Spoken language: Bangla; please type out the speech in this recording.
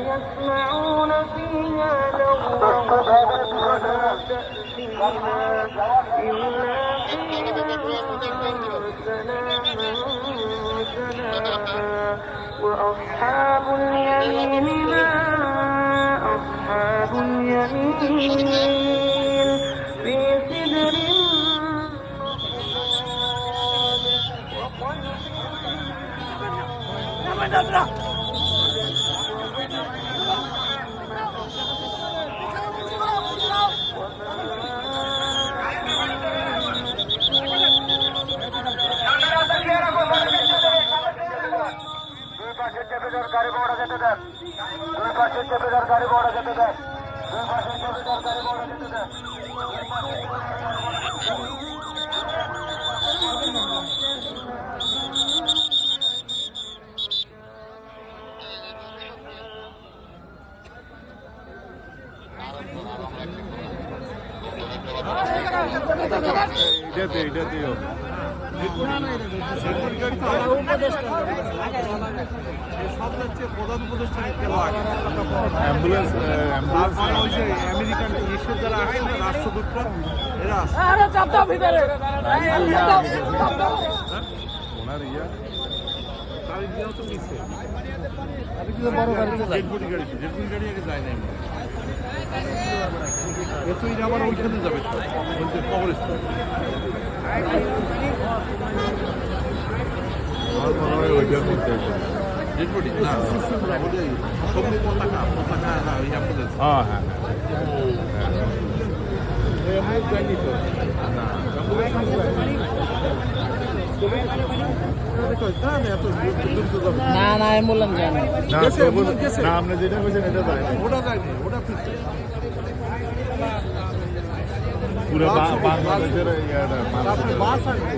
يسمعون فيها لغوا ولا تأثيما إلا قيلا سلاما سلاما وأصحاب اليمين ما أصحاب اليمين في سدر গাড়ি বড় যেতে দেন, দুই পাশে চেপে দেন, গাড়ি বড় যেতে দেন, দুই পাশে চেপে দেন, গাড়ি বড় যেতে দেন। প্রধান উপদেষ্টা অ্যাম্বুলেন্স আমেরিকান ইস্যু যারা আসে রাষ্ট্রদূতরা এরা ওনার ইয়া তারিখ দিয়েও তো নিচ্ছে বড় গাড়িতে জেটপুরি গাড়ি আগে যায় নাই এতই আবার ওইখানে যাবে বলছে কবরস্থান আমার মনে হয় ওইটার মধ্যে জেটপুরি না সবুজ পতাকা না ওই অ্যাম্বুলেন্স হ্যাঁ যায়নি তো না না অ্যাম্বুলেন্স যায় না আপনি যেটা বলছেন এটা যায় ওটা যায়নি ওটা ফিক্স পুরো বাংলাদেশের বাস আছে